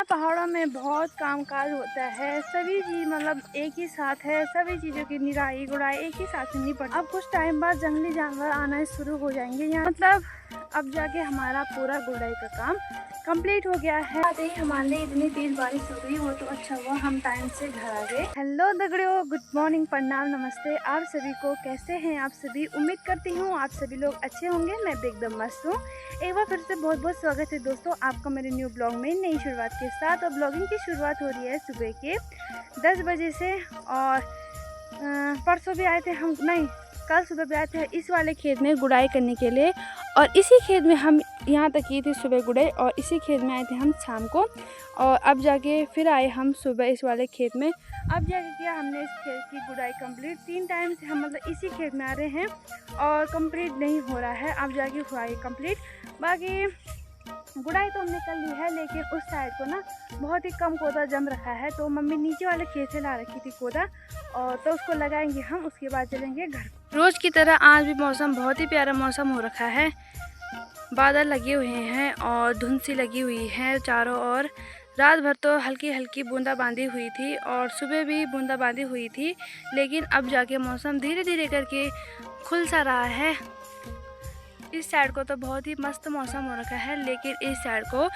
पहाड़ों में बहुत कामकाज होता है। सभी चीज़ मतलब एक ही साथ है, सभी चीज़ों की निराई गुड़ाई एक ही साथ नहीं पड़ती। अब कुछ टाइम बाद जंगली जानवर आना शुरू हो जाएंगे यहाँ, मतलब अब जाके हमारा पूरा गुड़ाई का काम कंप्लीट हो गया है। हमारे इतनी तेज बारिश हो गई, वो तो अच्छा हुआ हम टाइम से घर आ गए। हेलो दगड़ियों, गुड मॉर्निंग, प्रणाम, नमस्ते आप सभी को। कैसे हैं आप सभी? उम्मीद करती हूँ आप सभी लोग अच्छे होंगे। मैं भी एकदम मस्त हूँ। एक बार फिर से बहुत बहुत स्वागत है दोस्तों आपका मेरे न्यू ब्लॉग में, नई शुरुआत के साथ। और ब्लॉगिंग की शुरुआत हो रही है सुबह के 10 बजे से। और परसों भी आए थे हम, नहीं कल सुबह भी आए थे इस वाले खेत में गुड़ाई करने के लिए। और इसी खेत में हम यहाँ तक की थी सुबह गुड़ाई, और इसी खेत में आए थे हम शाम को। और अब जाके फिर आए हम सुबह इस वाले खेत में। अब जाके किया हमने इस खेत की गुड़ाई कंप्लीट। 3 टाइम से हम मतलब इसी खेत में आ रहे हैं और कंप्लीट नहीं हो रहा है। अब जाके हुआ है कंप्लीट। बाकी गुड़ाई तो हमने कर ली है, लेकिन उस साइड को ना बहुत ही कम कोदा जम रखा है, तो मम्मी नीचे वाले खेत से ला रखी थी कोदा, और तो उसको लगाएंगे हम। उसके बाद चलेंगे घर। रोज़ की तरह आज भी मौसम बहुत ही प्यारा मौसम हो रखा है। बादल लगे हुए हैं और धुंध सी लगी हुई है चारों ओर। रात भर तो हल्की हल्की बूंदाबांदी हुई थी और सुबह भी बूंदाबांदी हुई थी, लेकिन अब जाके मौसम धीरे धीरे करके खुल सा रहा है। इस साइड को तो बहुत ही मस्त मौसम हो रखा है, लेकिन इस साइड को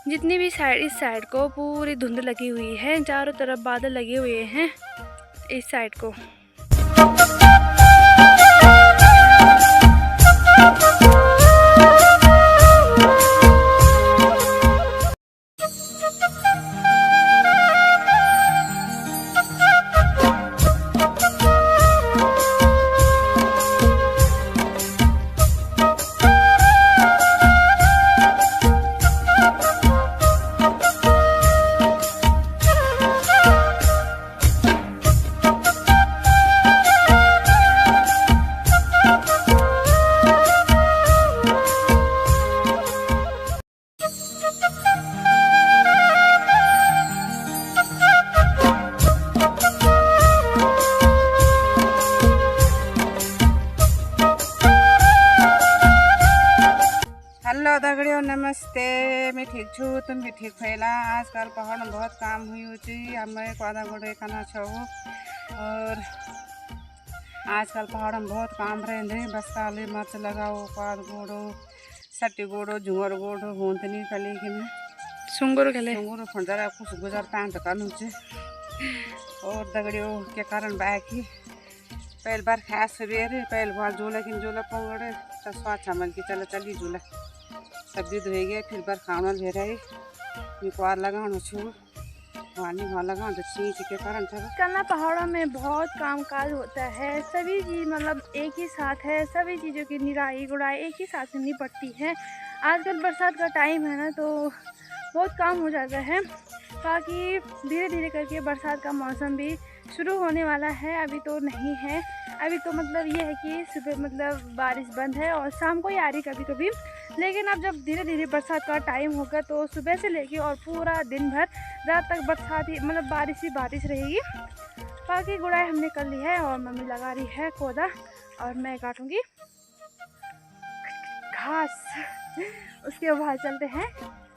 जितनी भी साइड, इस साइड को पूरी धुंध लगी हुई है, चारों तरफ बादल लगे हुए हैं इस साइड को। हेलो दगड़ियों, नमस्ते। मैं ठीक छू, तुम भी ठीक भैला। आजकल पहाड़ में बहुत काम हुई होती, अब मैं क्वादा गोड़े करना चाहूँ। और आजकल पहाड़ में बहुत काम रहते, बस काली मर्च लगाओ, क्वाद गोड़ो, सट्टी गोड़ो, झुंगर गोड़ो, होंतनी कली के में सुंगुर खेले सुंगुर फंडरा कुछ गुजरता तो करना और दगड़ियों के कारण बाकी पहल बार खास सवेरे पहल बार जो, लेकिन जोला पंगड़े तो स्वाच मल की चलो चली झूला सब्जी धोए गए। फिर बार खाना भेराई निकवार लगाना छू पानी वहाँ लगा तो चीज के कारण सब करना। पहाड़ों में बहुत कामकाज होता है, सभी चीज़ मतलब एक ही साथ है, सभी चीज़ों की निराई गुड़ाई एक ही साथ नहीं पड़ती है। आजकल बरसात का टाइम है ना, तो बहुत काम हो जाता है। बाकी धीरे धीरे करके बरसात का मौसम भी शुरू होने वाला है। अभी तो नहीं है, अभी तो मतलब ये है कि सुबह मतलब बारिश बंद है और शाम को ही आ रही कभी कभी। लेकिन अब जब धीरे धीरे बरसात का टाइम होगा तो सुबह से लेके और पूरा दिन भर रात तक बरसात ही मतलब बारिश ही बारिश रहेगी। बाकी गुड़ाई हमने कर ली है और मम्मी लगा रही है कोदा, और मैं काटूंगी घास। उसके बाद चलते हैं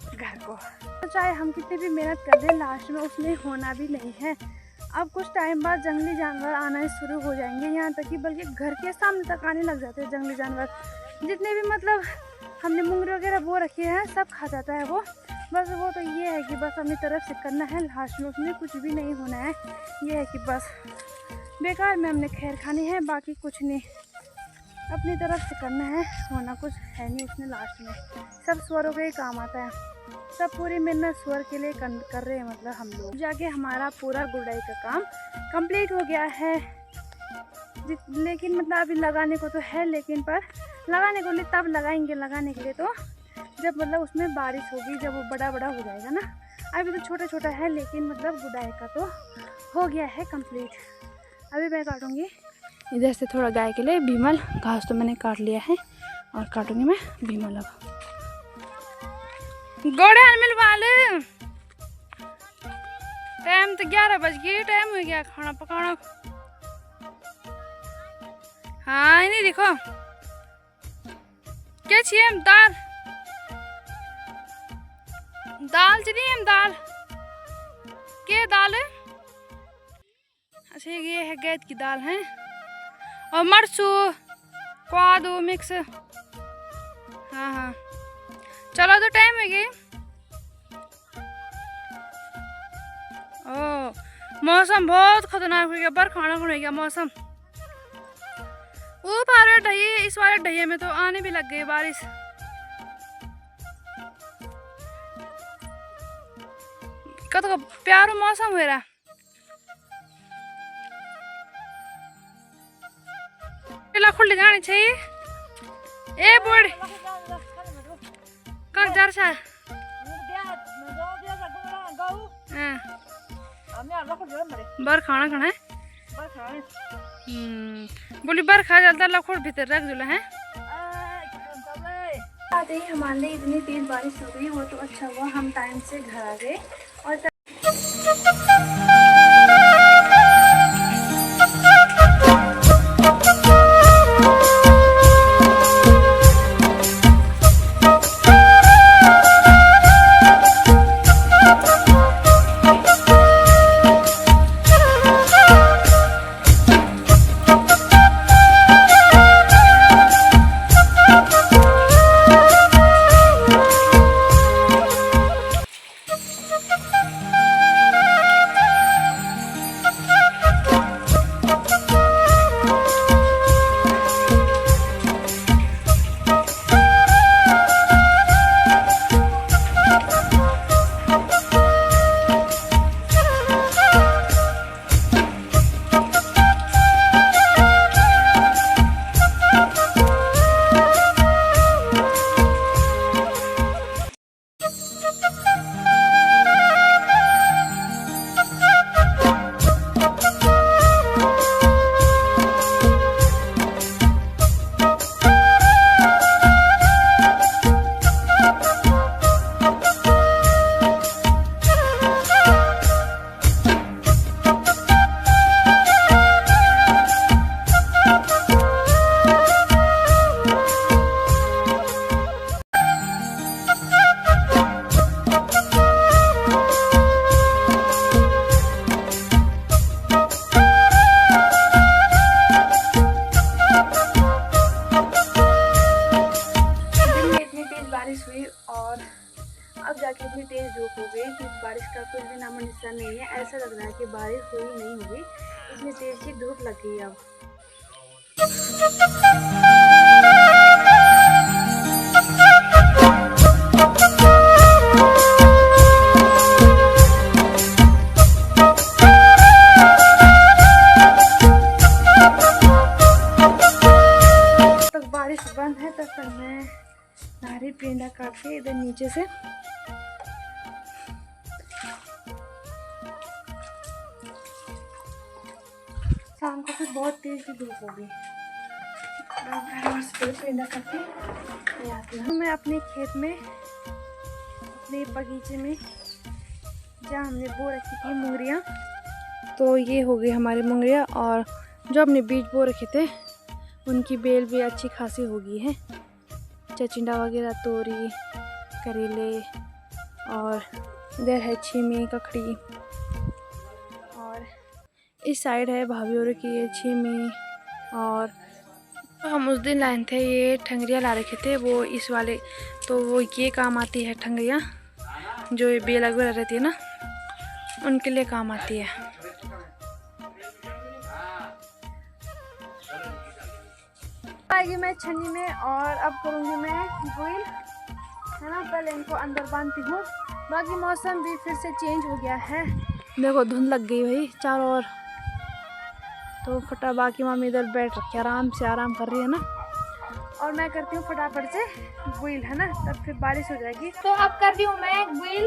घर को। तो चाहे हम कितनी भी मेहनत कर दें, लास्ट में उसमें होना भी नहीं है। अब कुछ टाइम बाद जंगली जानवर आना शुरू हो जाएंगे यहाँ तक कि बल्कि घर के सामने तक आने लग जाते हैं जंगली जानवर। जितने भी मतलब हमने मुंगरी वगैरह बो रखी है सब खा जाता है वो। बस वो तो ये है कि बस अपनी तरफ से करना है, लास्ट में उसमें कुछ भी नहीं होना है। ये है कि बस बेकार में हमने खैर खानी है, बाकी कुछ नहीं, अपनी तरफ से करना है, होना कुछ है नहीं उसमें। लास्ट में सब स्वरों का ही काम आता है, सब पूरी मेहनत स्वर के लिए कर रहे हैं मतलब हम लोग। जाके हमारा पूरा गुड़ाई का काम कंप्लीट हो गया है। लेकिन मतलब अभी लगाने को तो है, लेकिन पर लगाने को लिए तब लगाएंगे, लगाने के लिए तो जब मतलब उसमें बारिश होगी, जब वो बड़ा बड़ा हो जाएगा ना। अभी तो छोटा छोटा है, लेकिन मतलब गुड़ाई का तो हो गया है कंप्लीट। अभी मैं काटूंगी इधर से थोड़ा गाय के लिए भीमल घास, तो मैंने काट लिया है और काटूंगी मैं भीमल। अब गोड़े मिल वाले टाइम तो 11 बज गए, टाइम हो गया खाना पकाना। हाँ नहीं देखो क्या चाहिए, दाल दाल चाहिए, हम दाल ये दाल है। अच्छा ये है गैद की दाल है और मरचू क्वादो मिक्स। हाँ हाँ चलो तो टाइम है गई। ओ मौसम बहुत खतरनाक हो गया, बरखाना हो गया मौसम। वो पारे ढहिए, इस वाले ढहिए में तो आने भी लग गई बारिश। कत प्यारो मौसम हो रहा। खुल जानी चाहिए ए बोड़ कर जर सा। बर खाना खाना है बोली बर खा जाता लखोड़ भीतर रख जुला है। आते ही हमारे लिए इतनी तेज बारिश हो गई, वो तो अच्छा हुआ हम टाइम से घर आ गए। और अब जाके इतनी तेज धूप हो गई कि बारिश का कुछ भी नामो निशान नहीं है। ऐसा लग रहा है कि बारिश हुई नहीं होगी, इतनी तेज की धूप लग गई अब। तक बारिश बंद है तब तक मैं नारियल पेंदा काट के इधर नीचे से शाम को फिर बहुत तेज की धूप होगी। पेंदा करके आती हूँ मैं अपने खेत में, अपने बगीचे में जहाँ हमने बो रखी थी मुंगरियाँ। तो ये हो गई हमारी मुंगरियाँ और जो हमने बीज बो रखे थे उनकी बेल भी अच्छी खासी हो गई है। चिचिंडा वगैरह, तोरी, करेले और इधर है छीमी, ककड़ी और इस साइड है भाभी और की ये छीमी। और हम उस दिन लाए थे ये ठंगरियाँ ला रखे थे, वो इस वाले तो वो ये काम आती है ठंगरियाँ, जो ये बेल वगैरह रहती है ना उनके लिए काम आती है। आएगी मैं छन्नी में और अब करूँगी मैं बॉईल है ना। पहले इनको अंदर बांधती हूँ। बाकी मौसम भी फिर से चेंज हो गया है, देखो धुंध लग गई भाई चारों ओर। तो फटा बाकी मम्मी इधर बैठ रखी आराम कर रही है ना, और मैं करती हूँ फटाफट से बॉईल है ना, तब फिर बारिश हो जाएगी। तो अब कर रही हूँ मैं बॉईल।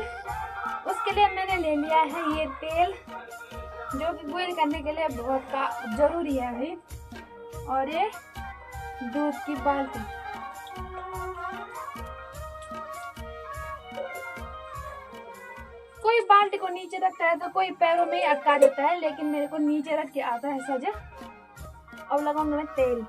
उसके लिए मैंने ले लिया है ये तेल, जो कि बॉईल करने के लिए बहुत का ज़रूरी है भाई। और ये दूध की बाल्टी, कोई बाल्टी को नीचे रखता है तो कोई पैरों में ही अटका देता है, लेकिन मेरे को नीचे रख के आता है सजा। अब लगाऊंगा मैं तेल।